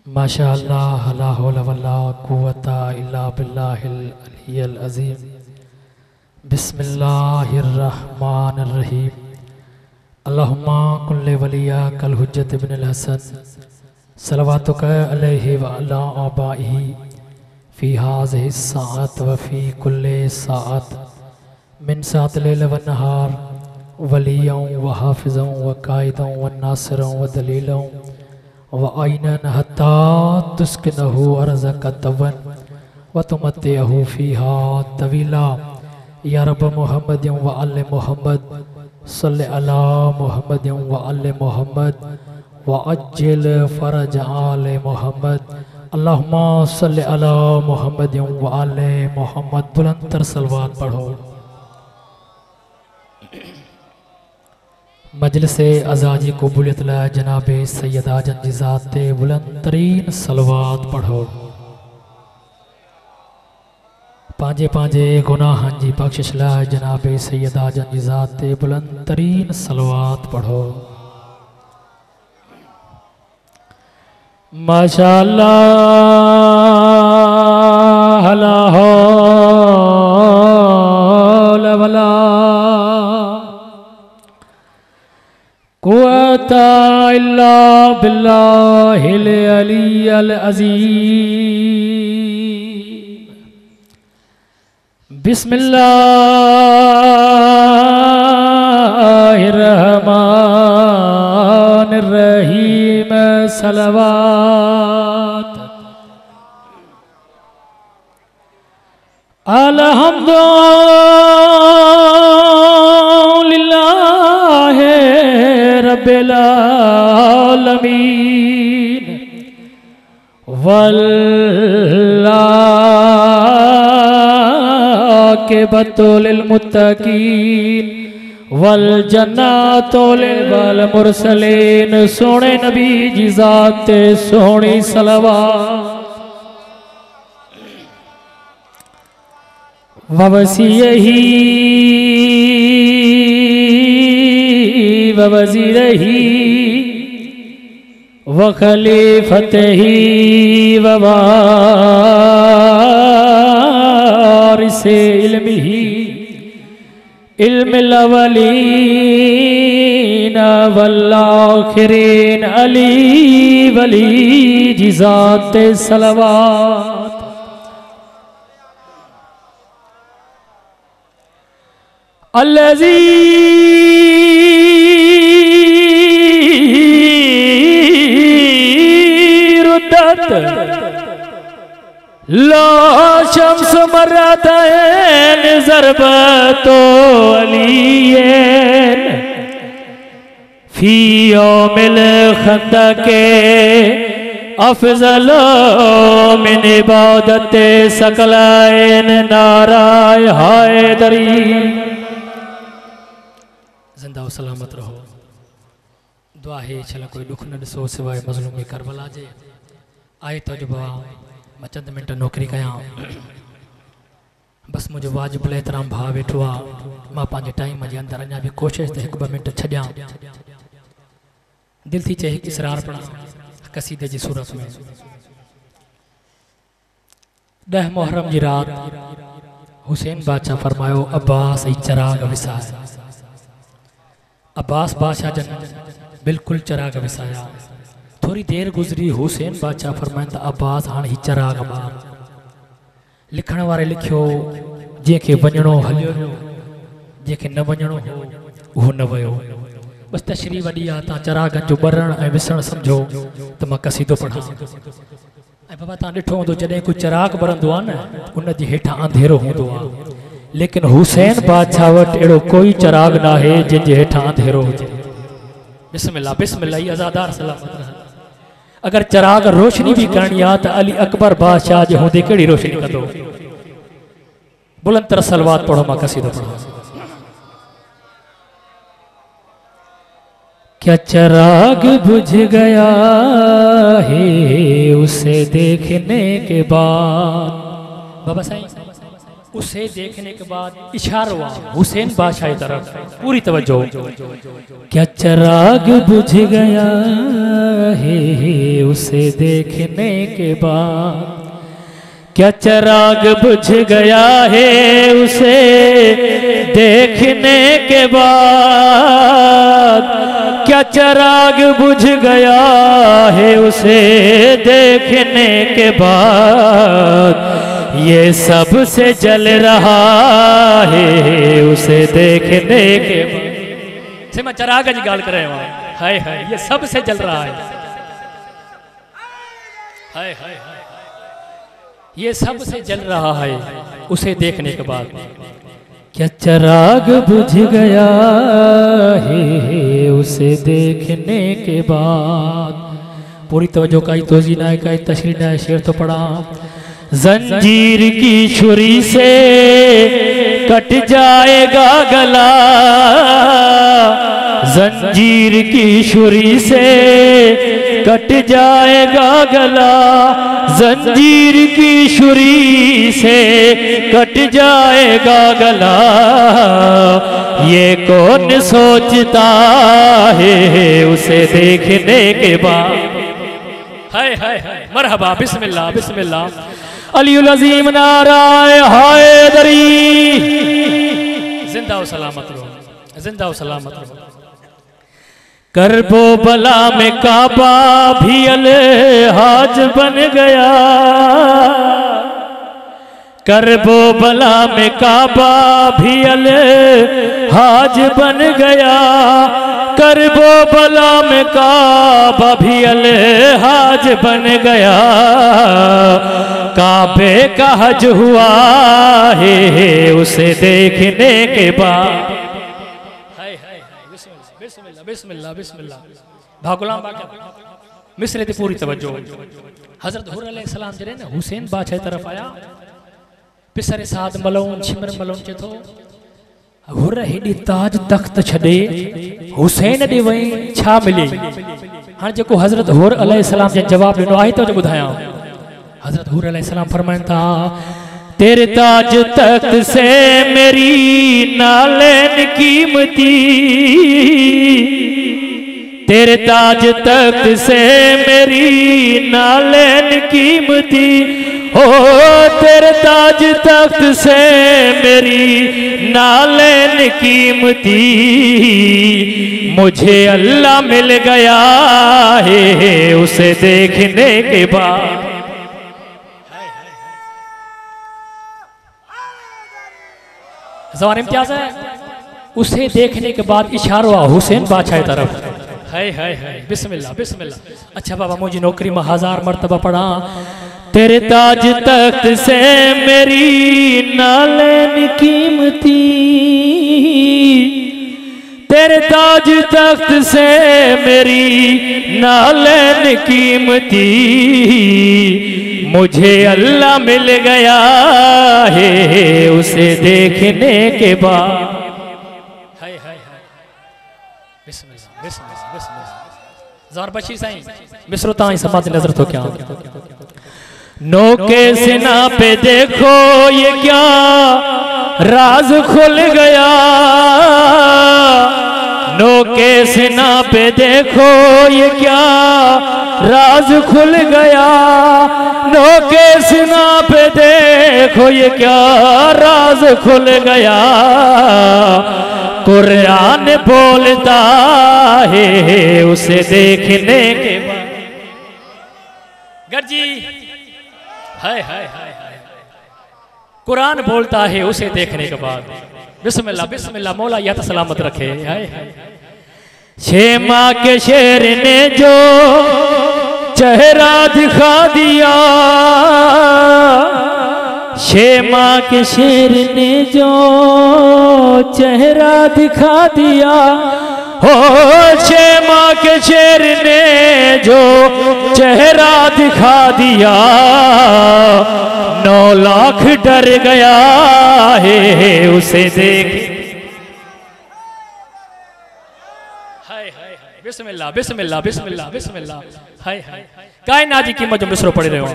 माशाअल्लाह ला हौला वला कुव्वता इल्ला बिल्लाहिल अलिय्यिल अज़ीम। बिस्मिल्लाहिर्रहमानिर्रहीम। अल्लाहुम्मा कुल्ले वलिया कल हुज्जत इब्नुल हसन सलवातुक अलैहि व अला आबाइही फ़ी हाज़िहि साअत व फ़ी कुल्ले साअत मिन साअत लैल व नहार वलिय्यन व हाफ़िज़न व काइदन व नासिरन व दलीलन व आइनन हत्ता तुस्किनहु अर्ज़क तवन व तुमत्तिअहु फ़ीहा तवीला। या रब मुहम्मद व आले मुहम्मद सल्लि अला मुहम्मद व आले मुहम्मद व अज्जिल फ़रज आले मुहम्मद। अल्लाहुम्मा सल्लि अला मुहम्मद व आले मुहम्मद। बुलंदतर सलवात पढ़ो। मजलिस अज़ाजी कबूलियत ला जनाब सैयदा जंजीज़ात बुलंदतरीन सलवात पढ़ो। पांजे पांजे गुनाहन जी बख्शिश ला जनाब सैयदा जंजीज़ात बुलंदतरीन सलवात पढ़ो। माशाअल्लाह ला हौला वला कुव्वता इल्ला बिल्लाहिल अलिय्यिल अज़ीम। बिस्मिल्लाहिर्रहमानिर्रहीम। सलवात अल्हम्दुलिल्लाहि रब्बिल आलमीन वल्आक़िबतु लिल मुत्तक़ीन वल जन्नतु लिल मुरसलीन। सोने नबी जी ज़ात सोनी सलवात ववसीयही ववज़ीरही व खलीफतही व वारिसे इल्मिही इल्मिल अव्वलीन वल आखिरीन अली वली जी ज़ात सलवात। अल्लज़ी रुद्दत ला शम्स मर्रतैन ज़रबतो अलिय्यन फ़ी यौमिल खंदक़े अफ़ज़ल मिन इबादते सकलैन नाराय हैदरी। जिंदा व सलामत रहो। दुआ है छला कोई दुख न ॾिसो सिवाय मज़लूमी करबला जे। आए तो जो मां चंद मिनट नौकरी कयां बस मुझे वाजिब एहतराम भाव वेठो आहे। मां पंहिंजे टाइम जे अंदरि अञा बि कोशिशि त हिकु ॿ मिंट छॾियां। दिलि थी चए हिकु इसरार पढ़ां कसीदे जी सूरत में। 10 मुहर्रम जी रात हुसैन बादशाह फरमायो अब्बास ऐं चिराग विसाए। अब्बास बादशाह जन बिल्कुल चिराग विसाया। थोड़ी देर गुजरी हुसैन बादशाह फरमाइन अब्बास हाँ ही चिराग बार। लिखण वारे लिखियो जैके वञणो हलियो जैके न वञणो हो वो न वयो। बस तशरी वडी आ ता चिरागन जो बरण ऐं विसण समझो त मां कसीदो पढ़ां। ऐं बाबा ता ॾिठो हूंदो जॾहिं कोई चिराग बरंदो आहे न उन जे हेठां अंधेरो हूंदो आहे। लेकिन हुसैन बादशाह वटि अहिड़ो कोई चिराग न आहे जंहिंजे हेठां अंधेरो हुजे। बिस्मिल्लाह बिस्मिल्लाह ही अज़ादार सलामत रहे। अगर चिराग रोशनी भी करनी आ तो अली अकबर बादशाह जे होंदे कड़ी रोशनी कंदो। बुलंद सलवात पढ़ो मां कसीदो पढ़ो। क्या चिराग बुझ गया है उसे देखने के बाद। बाबा साईं उसे देखने के बाद इशारा हुआ हुसैन बादशाह की तरफ। पूरी तवज्जो। क्या चिराग बुझ गया है उसे देखने के बाद, क्या चिराग बुझ गया है उसे देखने के बाद, क्या चिराग बुझ गया है उसे देखने के बाद, ये सबसे जल रहा है उसे देखने के बाद। से मैं चिराग जी गाल कर रहे हैं, हाय हाय ये सबसे जल रहा है, हाय हाय ये सबसे जल रहा है उसे देखने के बाद। क्या चिराग बुझ गया है उसे देखने के बाद। पूरी तवज्जो का तोजी ना का तशरीह ना शेर तो पढ़ा। जंजीर की छुरी से कट जाएगा गला, जंजीर की छुरी से कट जाएगा गला, जंजीर की छुरी से कट जाएगा गला, ये कौन सोचता है उसे देखने के बाद। हाय हाय हाय मरहबा बिस्मिल्लाह बिस्मिल्लाह अलीउल अज़ीम नाराए हैदरी। जिंदा व सलामत रहो, जिंदा व सलामत रहो। करबो बला में काबा भी अलहाज बन गया, करबो बला में काबा भी अलहाज बन गया, करबो बला में काबा भी अलहाज बन गया, काबे का हज हुआ है उसे देखने के बाद। बिस्मिल्लाह बिस्मिल्लाह भागुलाम मिसरे थी पूरी तवज्जो। हजरत हुर अलैहिस्सलाम जरे ने हुसैन बादशाह तरफ आया, पिसरे साद मलौन छिमर मलौन चे थो हुर हेडी ताज तख्त छडे हुसैन दे वई छा मिली। हां जेको हजरत हुर अलैहिस्सलाम जे जवाब दिनो आहे तो बुधाया। हजरत हुर अलैहिस्सलाम फरमाइन था, तेरे ताज तख्त से मेरी नालेन कीमती, तेरे ताज तख्त से मेरी नालेन कीमती, ओ तेरे ताज तख्त से मेरी नालेन कीमती, मुझे अल्लाह मिल गया है उसे देखने के बाद। ज़वान इम्तियाज़ है, उसे देखने के बाद इशारा हुआ हुसैन बादशाह की तरफ। हाय हाय हाय बिस्मिल्लाह बिस्मिल्लाह। अच्छा बाबा मुझे नौकरी में 1000 मर्तबा पढ़ा। तेरे ताज तख्त से मेरी नालेन कीमती, तेरे ताज तख्त से मेरी नालेन कीमती, मुझे अल्लाह मिल गया है उसे देखने के बाद। हाय हाय हाय बिस्मिल्लाह बिस्मिल्लाह बिस्मिल्लाह। ज़ार बशी साईं मिस्रो ताई समाज नजर तो क्या। नोके सिना पे देखो ये क्या राज खुल गया, नोके सिना पे देखो ये क्या राज खुल गया, नोके सिना पे देखो ये क्या राज खुल गया, कुरान बोलता है उसे देखने के बाद। गर्जी हाय हाय हाय हाय, कुरान बोलता है उसे देखने के बाद। बिस्मिल्लाह बिस्मिल्लाह मौला या तो सलामत रखे। हाय हाय शेमा के शेर ने जो चेहरा दिखा दिया, शेमा के शेर ने जो चेहरा दिखा दिया, हो शेमा के शेर ने जो चेहरा दिखा दिया, 9 लाख डर गया है उसे देख। हाय हाय हाय बिस्मिल्लाह बिस्मिल्लाह बिस्मिल्लाह बिस्मिल्लाह। हाय हाय कायनात की कीमत जो मिसरो पढ़ रहे हो,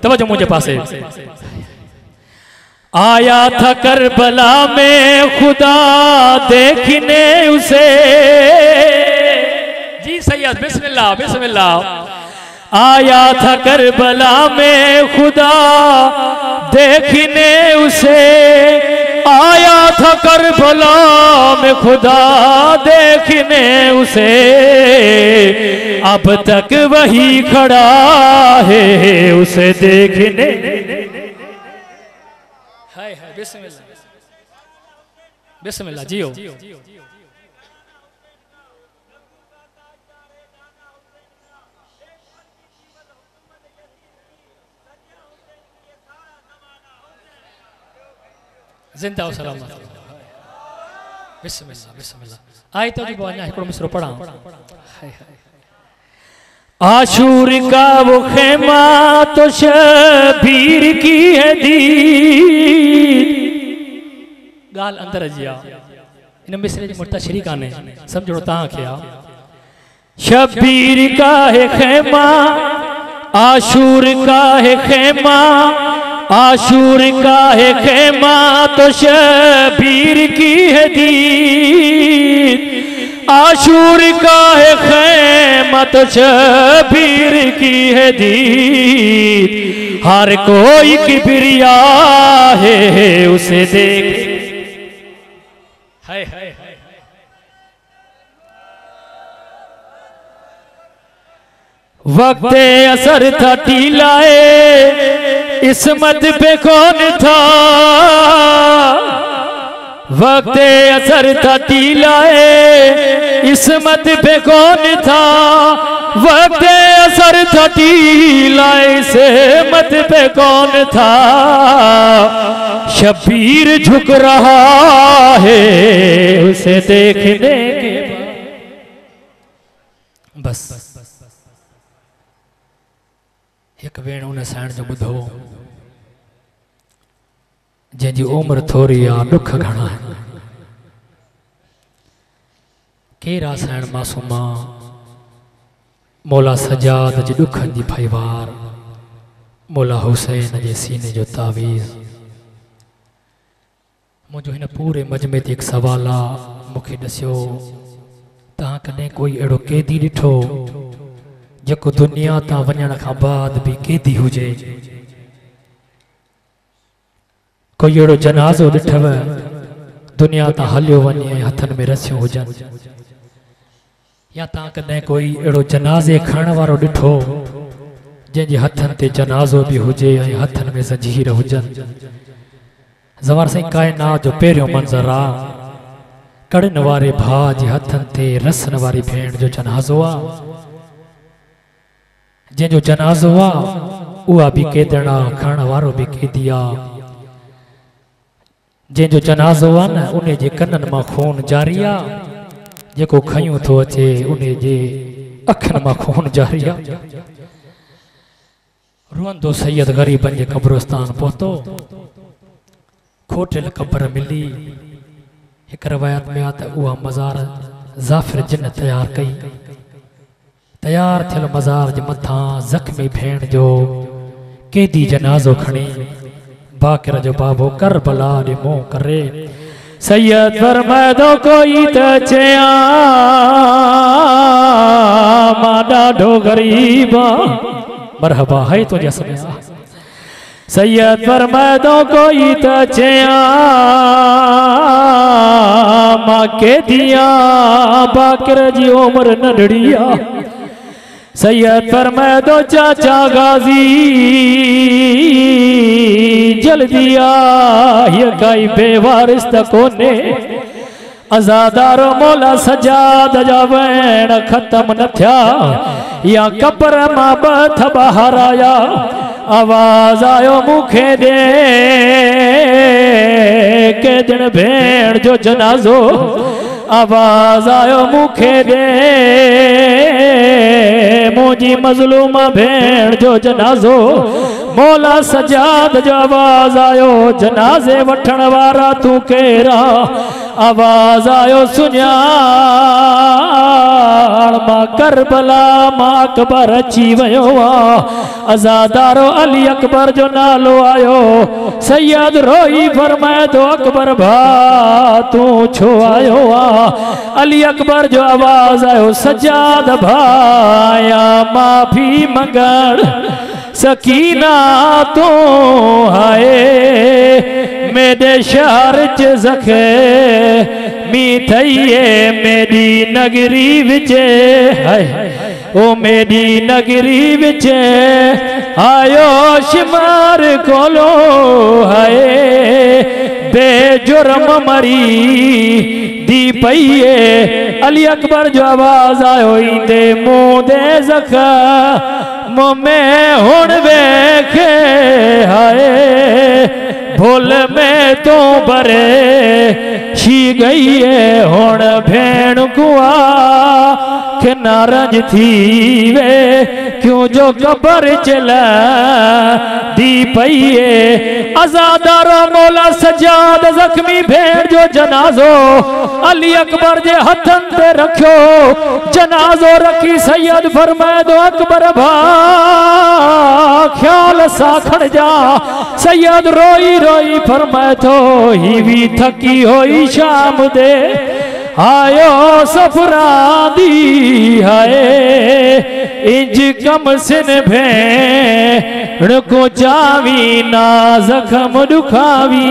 तवज्जो मुझे पासे। आया था करबला में खुदा देखने उसे। जी सैयद बिस्मिल्लाह बिस्मिल्लाह। आया था करबला में खुदा देखने उसे, आया था करबला में खुदा देखने उसे, अब तक वही खड़ा है उसे देखने। हाय हाय बिस्मिल्लाह बिस्मिल्लाह जियो। जिंदा हो सलामत। बिस्मिल्लाह बिस्मिल्लाह। आए तो जी बोलना है, मिसरो पढ़ा। आशूर का वो खेमा तो शबीर की है दीद। गाल अंदर अजिया इन मिसरे जी मुर्तशरी काने समझो ता क्या। शबीर का है खेमा, आशूर का है खेमा, आशूर का है खेमा तो शबीर की है दीद। आशूर का है खेमा तो शबीर की है दीद। हर कोई किबरिया है उसे देख। हाय हाय हाय। वक्त असर था टीलाए, इस्मत पे कौन था। वक्त असर था टीलाए, इस्मत पे कौन था। वक्त असर था टीलाए, इस्मत पे कौन था। शबीर झुक रहा है उसे देखने के बाद। बस एक वेण उन साइण जो बुधो जंहिंजी उम्र थोरी आहे दुख घणा आहिनि। केरा साइण मासूमा मौला सजाद जे दुखनि जी फैवार, मौला हुसैन जे सीने जो तावीज़। मुझो हिन पूरे मजमे ते एक सवाल आहे, मूंखे दस्यो तव्हां कॾहिं कोई अहिड़ो कैदी ॾिठो जेको दुनिया तां वञण खां बाद भी कैदी हुजे। कोई अहिड़ो जनाज़ो ॾिठव दुनिया तां हलियो वञे हथनि में रसियूं हुजनि। या तव्हां कॾहिं कोई अहिड़ो जनाज़े खणण वारो ॾिठो जंहिंजे हथनि ते जनाज़ो भी हुजे ऐं हथनि में ज़ंजीर हुजनि। ज़वार साईं काइनात जो पहिरियों मंज़र आहे, कड़न वारे भाउ जे हथनि ते रसन वारी भेण जो जनाज़ो आहे। जंहिंजो जनाज़ो आहे उहा भी कैदणा, खणण वारो भी कैदी आहे। जंहिंजो जनाज़ो आहे न उन जे कननि मां खून जारी आहे, जेको खयूं थो अचे उन जे अखियुनि मां खून जारी आहे। रुअंदो सैयद ग़रीबनि जे कब्रिस्तान पहुतो, खोटियल क़ब्र मिली। हिक रवायत में आहे त उहा मज़ार ज़ाफ़िर जिन तयार कई। तयार थियल मज़ार जे मथां ज़ख्मी भेण जो कैदी जनाज़ो खणी बाकिर जो बाबो करबला ॾे मुंहुं करे सैयद फरमादो कोई त चया मां ॾाढो ग़रीब आहियां। मरहबा है तो जैसे सैयद फरमादो कोई त चया मां कैदिया बाकिर जी उम्र नंढड़ी आहे। सैयद फरमादो चाचा गाज़ी जल्दी आ, ये काई बेवारिस त कोने। अज़ादारो मौला सजाद जा वैण ख़त्म न थिया, या कब्र मां बथ बाहर आया। आवाज़ आयो मूंखे दे के दिन भेण जो जनाज़ो। आवाज़ आयो मूंखे दे मुझी मज़लूम भेण जो जनाज़ो। मौला सजाद जो आवाज़ आयो जनाज़े वठण वारा तू केरा। आवाज़ आयो सुञा मां करबला मां अकबर अची वियो अज़ादारो अली अकबर जो नालो आयो। सैयद रोई फरमाए तो अकबर भा तू छो आयो अली अकबर जो आवाज आयो सज्जाद भाया माफी मंगण सकीना तो आए मेरे शहर च जखे मी थईए मेरी नगरी विचे ओ मेरी नगरी विचे आयो शिमार कोलो है बेजुर्म मरी दी पईए अली अकबर जो आवाज आयो इंदे मुंह दे ज़ख़्म में हुण वेखे हाय भूल में तो बरे शी गई है हुण भेण कुआ के नारंज थी वे क्यों जो कबर चला दी पईए अज़ादारो मौला सज्जाद जख्मी भेड़ जो जनाजो अली अकबर जे हथन ते रखियो जनाजो रखी सैयद फरमाए दो अकबर भा ख्याल सा खड़ जा सैयद रोई रोई फरमाए तो ही भी थकी होई शाम दे आयो सफरा दी हाय इंज कम सिन भेण को जावी ना जख्म दुखावी।